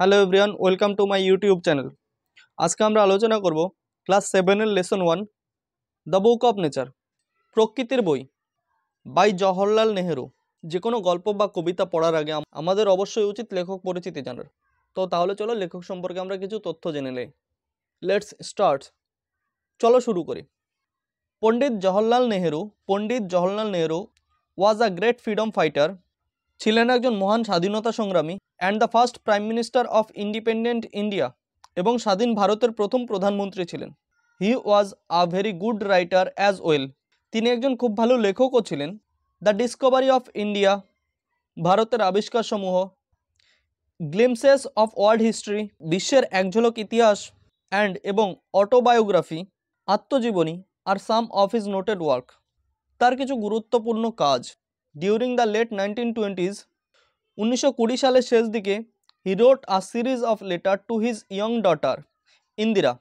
Hello everyone, welcome to my YouTube channel. আজকে আমরা আলোচনা করব ক্লাস 7-এর lesson 1 the book of nature, প্রকৃতির বই বাই জওহরলাল নেহেরু। যে কোনো গল্প বা কবিতা পড়ার আগে আমাদের অবশ্যই উচিত লেখক পরিচিতি জানার। তো তাহলে চলো লেখক সম্পর্কে আমরা কিছু তথ্য জেনে নেই। Let's start. চলো শুরু করি। Pandit Jawaharlal Nehru was a great freedom fighter, ছিলেন একজন মহান স্বাধীনতা সংগ্রামী and the first prime minister of independent India, এবং স্বাধীন ভারতের প্রথম প্রধানমন্ত্রী ছিলেন। He was a very good writer as well, তিনি একজন খুব ভালো লেখকও ছিলেন। দ্য ডিসকভারি অফ ইন্ডিয়া, ভারতের আবিষ্কারসমূহ। গ্লিমসেস অফ ওয়ার্ল্ড হিস্ট্রি, বিশ্বের এক ঝলক ইতিহাস। এবং অটোবায়োগ্রাফি, আত্মজীবনী আর সাম অফ হিজ নোটেড ওয়ার্ক, তার কিছু গুরুত্বপূর্ণ কাজ। ডিউরিং দ্য লেট 1920s, 1920 সালের শেষ দিকে, he wrote a series of letter to his young daughter Indira,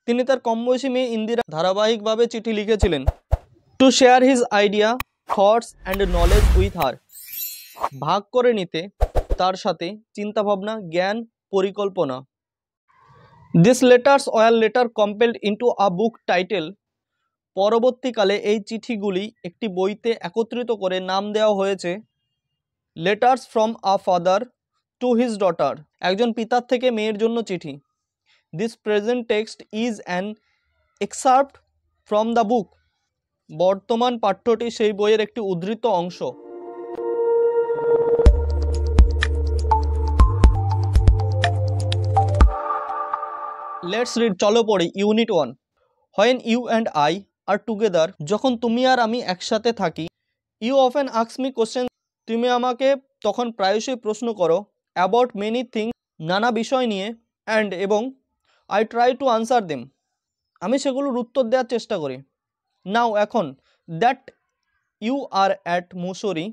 তিনি তার কম বয়সী মেয়ে ইন্দিরা ধারাবাহিকভাবে চিঠি লিখেছিলেন। To share his idea, thoughts and knowledge with her, ভাগ করে নিতে তার সাথে চিন্তাভাবনা, জ্ঞান, পরিকল্পনা। This letters were later compelled into a book title, পরবর্তীকালে এই চিঠিগুলি একটি বইতে একত্রিত করে নাম দেওয়া হয়েছে letters from a father to his daughter, একজন পিতার থেকে মেয়ের জন্য চিঠি। This present text is an excerpt from the book, বর্তমান পাঠ্যটি সেই বইয়ের একটি উদ্ধৃত অংশ। লেটস রিড, চলো পড়ি। Unit 1। When you and I are together, যখন তুমি আর আমি একসাথে থাকি। You often ask me question, তুমি আমাকে তখন প্রায়শই প্রশ্ন করো। অ্যাবাউট মেনি থিংস, নানা বিষয় নিয়ে। এবং I try to answer them, আমি সেগুলোর উত্তর দেওয়ার চেষ্টা করি। নাও, এখন। That you are at Mussoorie,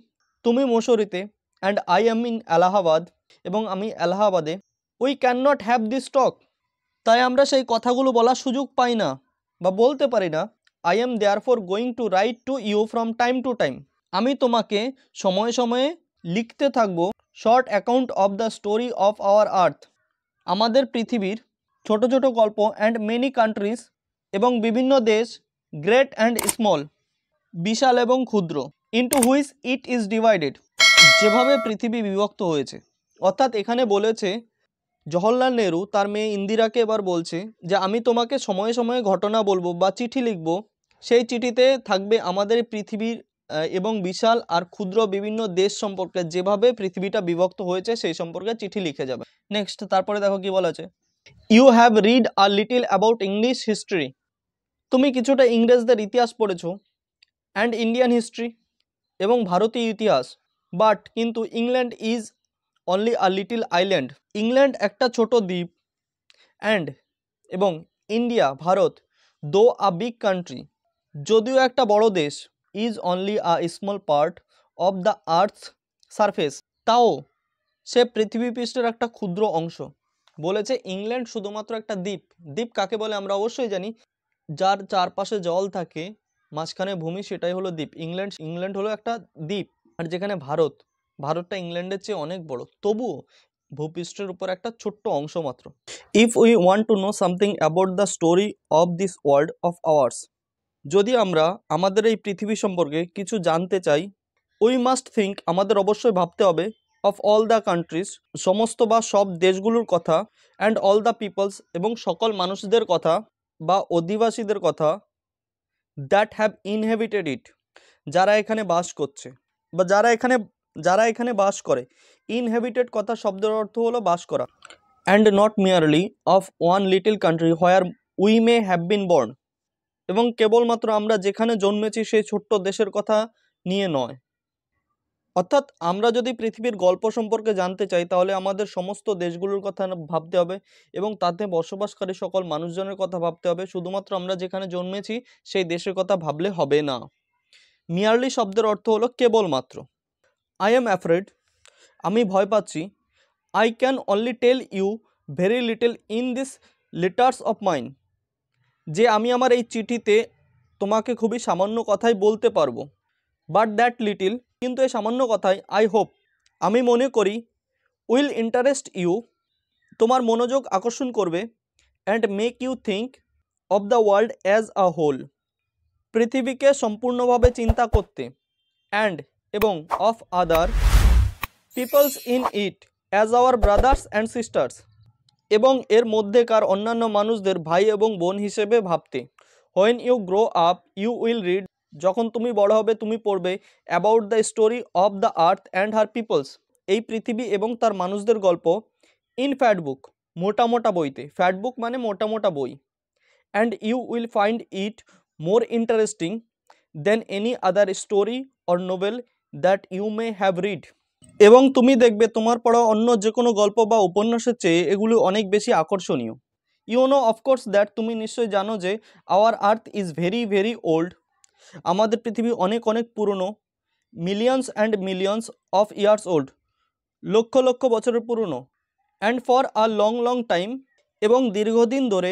তুমি মুসরিতে। And I am in Allahabad, এবং আমি এলাহাবাদে। We can not have this talk, তাই আমরা সেই কথাগুলো বলার সুযোগ পাই না বা বলতে পারি না। I am therefore going to write to you from time to time, আমি তোমাকে সময়ে সময়ে লিখতে থাকব। Short account of the story of our earth, আমাদের পৃথিবীর ছোট ছোট গল্প। অ্যান্ড মেনি কান্ট্রিজ, এবং বিভিন্ন দেশ। গ্রেট অ্যান্ড স্মল, বিশাল এবং ক্ষুদ্র। Into which it is divided, যেভাবে পৃথিবী বিভক্ত হয়েছে। অর্থাৎ এখানে বলেছে জওহরলাল নেহরু তার মেয়ে ইন্দিরাকে এবার বলছে যে আমি তোমাকে সময়ে সময়ে ঘটনা বলবো বা চিঠি লিখব, সেই চিঠিতে থাকবে আমাদের পৃথিবীর এবং বিশাল আর ক্ষুদ্র বিভিন্ন দেশ সম্পর্কে, যেভাবে পৃথিবীটা বিভক্ত হয়েছে সেই সম্পর্কে চিঠি লিখে যাবে। নেক্সট, তারপরে দেখো কি বলা আছে। You have read a little about English history, তুমি কিছুটা ইংরেজদের ইতিহাস পড়েছো। অ্যান্ড ইন্ডিয়ান হিস্ট্রি, এবং ভারতীয় ইতিহাস। বাট, কিন্তু England is only a little island, England একটা ছোট দ্বীপ। এবং ইন্ডিয়া, ভারত, দো আ বিগ কান্ট্রি, যদিও একটা বড় দেশ। Is only a small part of the earths surface, তাও সে পৃথিবী পৃষ্ঠের একটা ক্ষুদ্র অংশ। বলেছে ইংল্যান্ড শুধুমাত্র একটা দ্বীপ। দ্বীপ কাকে বলে আমরা অবশ্যই জানি, যার চারপাশে জল থাকে, মাঝখানে ভূমি, সেটাই হলো দ্বীপ। ইংল্যান্ড হলো একটা দ্বীপ। আর যেখানে ভারতটা ইংল্যান্ডের চেয়ে অনেক বড়, তবুও ভূপৃষ্ঠের উপর একটা ছোট্ট অংশ মাত্র। If we want to know something about the story of this world of hours, যদি আমরা আমাদের এই পৃথিবী সম্পর্কে কিছু জানতে চাই। উই মাস্ট থিঙ্ক, আমাদের অবশ্যই ভাবতে হবে। অফ অল দ্য কান্ট্রিজ, সমস্ত বা সব দেশগুলোর কথা। অ্যান্ড অল দ্য পিপলস, এবং সকল মানুষদের কথা বা অধিবাসীদের কথা। দ্যাট হ্যাভ ইনহেবিটেড ইট, যারা এখানে বাস করছে বা যারা এখানে বাস করে। ইনহেবিটেড কথা শব্দের অর্থ হলো বাস করা। And not merely of one little country where we may have been born, এবং কেবলমাত্র আমরা যেখানে জন্মেছি সেই ছোট্ট দেশের কথা নিয়ে নয়। অর্থাৎ আমরা যদি পৃথিবীর গল্প সম্পর্কে জানতে চাই, তাহলে আমাদের সমস্ত দেশগুলোর কথা ভাবতে হবে এবং তাতে বসবাসকারী সকল মানুষজনের কথা ভাবতে হবে। শুধুমাত্র আমরা যেখানে জন্মেছি সেই দেশের কথা ভাবলে হবে না। মিয়ারলি শব্দের অর্থ হলো কেবলমাত্র। আই এম অ্যাফ্রেড, আমি ভয় পাচ্ছি। I can only tell you very little in this letters of mine, যে আমি আমার এই চিঠিতে তোমাকে খুবই সামান্য কথাই বলতে পারবো। বাট দ্যাট লিটিল, কিন্তু এই সামান্য কথাই, আই হোপ, আমি মনে করি, উইল ইন্টারেস্ট ইউ, তোমার মনোযোগ আকর্ষণ করবে and make you think of the world as a whole, পৃথিবীকে সম্পূর্ণভাবে চিন্তা করতে, অ্যান্ড এবং of other peoples in it as our brothers and sisters, এবং এর মধ্যেকার অন্যান্য মানুষদের ভাই এবং বোন হিসেবে ভাবতে। When you grow up you will read, যখন তুমি বড় হবে তুমি পড়বে about the story of the earth and her peoples, এই পৃথিবী এবং তার মানুষদের গল্প, ইন ফ্যাট বুক, মোটা মোটা বইতে, ফ্যাট বুক মানে মোটা মোটা বই, and you will find it more interesting than any other story or novel that you may have read, এবং তুমি দেখবে তোমার পড়া অন্য যে কোনো গল্প বা উপন্যাসের চেয়ে এগুলো অনেক বেশি আকর্ষণীয়। ইউ নো অফকোর্স দ্যাট, তুমি নিশ্চয়ই জানো যে our earth is very very old, আমাদের পৃথিবী অনেক অনেক পুরনো, millions and millions of years old, লক্ষ লক্ষ বছরের পুরনো, and for a long long time, এবং দীর্ঘদিন ধরে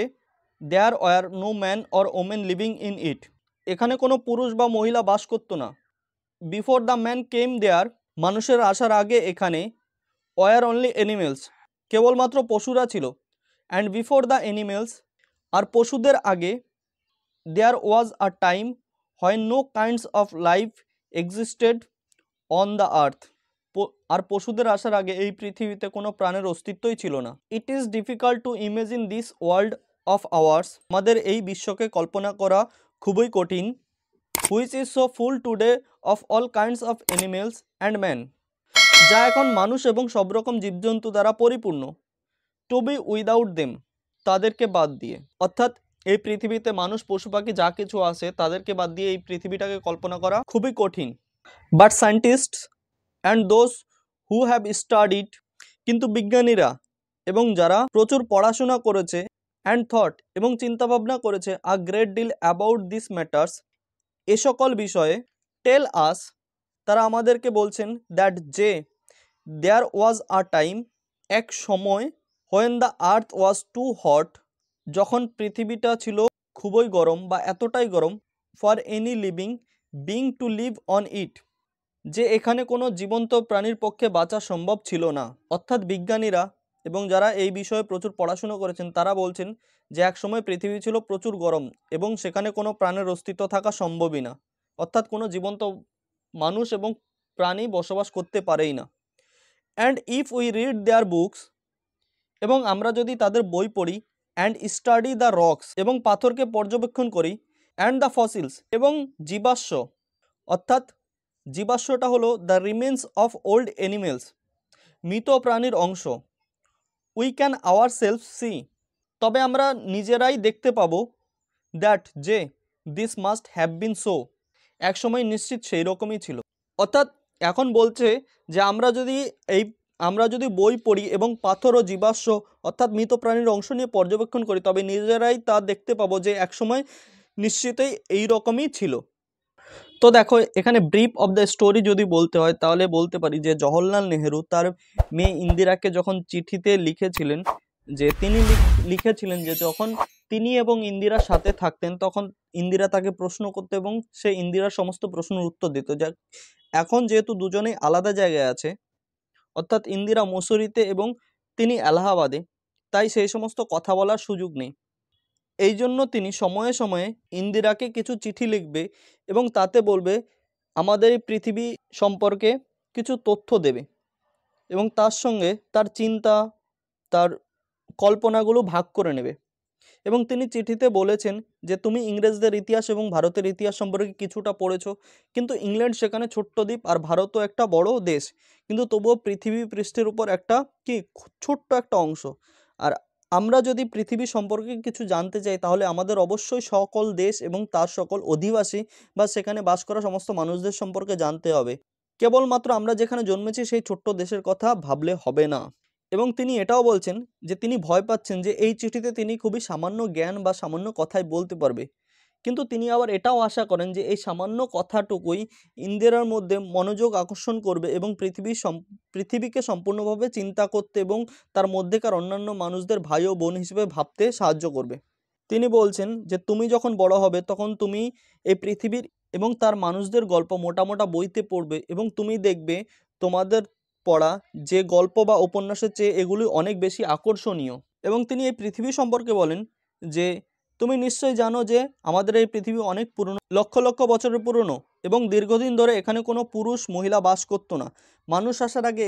there were no man or women living in it, এখানে কোনো পুরুষ বা মহিলা বাস করতো না। Before the man came there, মানুষের আসার আগে এখানে ওয়ার অনলি অ্যানিমেলস, কেবলমাত্র পশুরা ছিল, অ্যান্ড বিফোর দ্য অ্যানিমেলস, আর পশুদের আগে there was a time when no kinds of life existed on the earth, আর পশুদের আসার আগে এই পৃথিবীতে কোনো প্রাণের অস্তিত্বই ছিল না। It is difficult to imagine this world of hours, আমাদের এই বিশ্বকে কল্পনা করা খুবই কঠিন, which is so full today of all kinds of animals and man, যা এখন মানুষ এবং সব রকম জীবজন্তু দ্বারা পরিপূর্ণ, টু বি উইদাউট দেম, তাদেরকে বাদ দিয়ে, অর্থাৎ এই পৃথিবীতে মানুষ পশু পাখি যা কিছু আছে তাদেরকে বাদ দিয়ে এই পৃথিবীটাকে কল্পনা করা খুবই কঠিন। But scientists and those who have studied, কিন্তু বিজ্ঞানীরা এবং যারা প্রচুর পড়াশোনা করেছে, অ্যান্ড থট, এবং চিন্তাভাবনা করেছে, a great deal about this matters, এ সকল বিষয়ে, টেল আস, তারা আমাদেরকে বলছেন, দ্যাট যে দেয়ার ওয়াজ আ টাইম, এক সময়, when the earth was too hot, যখন পৃথিবীটা ছিল খুবই গরম বা এতটাই গরম, for any living being to live on it, যে এখানে কোনো জীবন্ত প্রাণীর পক্ষে বাঁচা সম্ভব ছিল না। অর্থাৎ বিজ্ঞানীরা এবং যারা এই বিষয়ে প্রচুর পড়াশুনো করেছেন তারা বলছেন যে একসময় পৃথিবী ছিল প্রচুর গরম এবং সেখানে কোনো প্রাণের অস্তিত্ব থাকা সম্ভবই না, অর্থাৎ কোনো জীবন্ত মানুষ এবং প্রাণী বসবাস করতে পারেই না। And if we read their books, এবং আমরা যদি তাদের বই পড়ি, অ্যান্ড স্টাডি দ্য রক্স, এবং পাথরকে পর্যবেক্ষণ করি, অ্যান্ড দ্য ফসিলস, এবং জীবাশ্ম, অর্থাৎ জীবাশ্মটা হলো the remains of old animals, মৃত প্রাণীর অংশ, we can our self see, তবে আমরা নিজেরাই দেখতে পাবো, দ্যাট যে this must have been so, একসময় নিশ্চিত সেই রকমই ছিল। অর্থাৎ এখন বলছে যে আমরা যদি বই পড়ি এবং পাথর ও জীবাশ্ম অর্থাৎ মৃত প্রাণীর অংশ নিয়ে পর্যবেক্ষণ করি তবে নিজেরাই তা দেখতে পাবো যে একসময় নিশ্চিতই এই রকমই ছিল। তো দেখো এখানে ব্রিফ অফ দ্য স্টোরি যদি বলতে হয় তাহলে বলতে পারি যে জওহরলাল নেহেরু তার মেয়ে ইন্দিরাকে যখন চিঠিতে লিখেছিলেন, যে তিনি লিখেছিলেন যে যখন তিনি এবং ইন্দিরা সাথে থাকতেন তখন ইন্দিরা তাকে প্রশ্ন করতো এবং সে ইন্দিরার সমস্ত প্রশ্নের উত্তর দিত। যা এখন যেহেতু দুজনেই আলাদা জায়গায় আছে, অর্থাৎ ইন্দিরা মসুরিতে এবং তিনি এলাহাবাদে, তাই সেই সমস্ত কথা বলার সুযোগ নেই। এই জন্য তিনি সময়ে সময়ে ইন্দিরাকে কিছু চিঠি লিখবে এবং তাতে বলবে আমাদের এই পৃথিবী সম্পর্কে কিছু তথ্য দেবে এবং তার সঙ্গে তার চিন্তা, তার কল্পনাগুলো ভাগ করে নেবে। এবং তিনি চিঠিতে বলেছেন যে তুমি ইংরেজদের ইতিহাস এবং ভারতের ইতিহাস সম্পর্কে কিছুটা পড়েছো, কিন্তু ইংল্যান্ড সেখানে ছোট্ট দ্বীপ আর ভারতও একটা বড় দেশ, কিন্তু তবুও পৃথিবী পৃষ্ঠের উপর একটা ছোট্ট একটা অংশ। আর আমরা যদি পৃথিবী সম্পর্কে কিছু জানতে চাই তাহলে আমাদের অবশ্যই সকল দেশ এবং তার সকল অধিবাসী বা সেখানে বাস করা সমস্ত মানুষদের সম্পর্কে জানতে হবে। কেবলমাত্র আমরা যেখানে জন্মেছি সেই ছোট্ট দেশের কথা ভাবলে হবে না। এবং তিনি এটাও বলছেন যে তিনি ভয় পাচ্ছেন যে এই চিঠিতে তিনি খুবই সামান্য জ্ঞান বা সামান্য কথাই বলতে পারবে, কিন্তু তিনি আবার এটাও আশা করেন যে এই সামান্য কথাটুকুই ইন্দিরার মধ্যে মনোযোগ আকর্ষণ করবে এবং পৃথিবীকে সম্পূর্ণভাবে চিন্তা করতে এবং তার মধ্যেকার অন্যান্য মানুষদের ভাই ও বোন হিসেবে ভাবতে সাহায্য করবে। তিনি বলছেন যে তুমি যখন বড় হবে তখন তুমি এই পৃথিবীর এবং তার মানুষদের গল্প মোটা মোটা বইতে পড়বে এবং তুমি দেখবে তোমাদের পড়া যে গল্প বা উপন্যাসের চেয়ে এগুলি অনেক বেশি আকর্ষণীয়। এবং তিনি এই পৃথিবী সম্পর্কে বলেন যে তুমি নিশ্চয়ই জানো যে আমাদের এই পৃথিবী অনেক পুরনো, লক্ষ লক্ষ বছরের পুরনো, এবং দীর্ঘদিন ধরে এখানে কোনো পুরুষ মহিলা বাস করতো না। মানুষ আসার আগে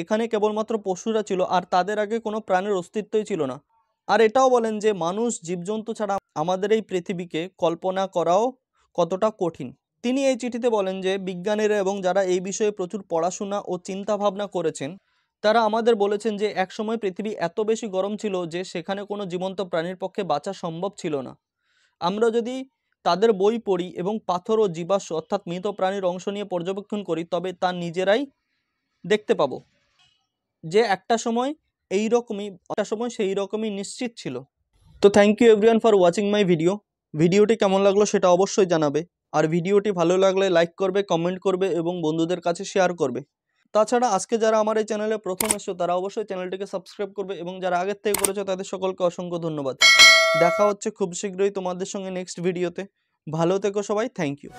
এখানে কেবলমাত্র পশুরা ছিল, আর তাদের আগে কোনো প্রাণের অস্তিত্বই ছিল না। আর এটাও বলেন যে মানুষ জীবজন্তু ছাড়া আমাদের এই পৃথিবীকে কল্পনা করাও কতটা কঠিন। তিনি এই চিঠিতে বলেন যে বিজ্ঞানীরা এবং যারা এই বিষয়ে প্রচুর পড়াশোনা ও চিন্তা ভাবনা করেছেন তারা আমাদের বলেছেন যে একসময় পৃথিবী এত বেশি গরম ছিল যে সেখানে কোনো জীবন্ত প্রাণীর পক্ষে বাঁচা সম্ভব ছিল না। আমরা যদি তাদের বই পড়ি এবং পাথর ও জীবাশ্ম অর্থাৎ মৃত প্রাণীর অংশ নিয়ে পর্যবেক্ষণ করি তবে তা নিজেরাই দেখতে পাবো যে একটা সময় সেই রকমই নিশ্চিত ছিল। তো thank you everyone for watching my ভিডিওটি কেমন লাগলো সেটা অবশ্যই জানাবে। আর ভিডিওটি ভালো লাগলে লাইক করবে, কমেন্ট করবে এবং বন্ধুদের কাছে শেয়ার করবে। তাছাড়া আজকে যারা আমার এই চ্যানেলে প্রথম এসেছো তারা অবশ্যই চ্যানেলটিকে সাবস্ক্রাইব করবে, এবং যারা আগের থেকে করেছো তাদের সকলকে অসংখ্য ধন্যবাদ। দেখা হচ্ছে খুব শীঘ্রই তোমাদের সঙ্গে নেক্সট ভিডিওতে। ভালো থেকো সবাই, থ্যাংক ইউ।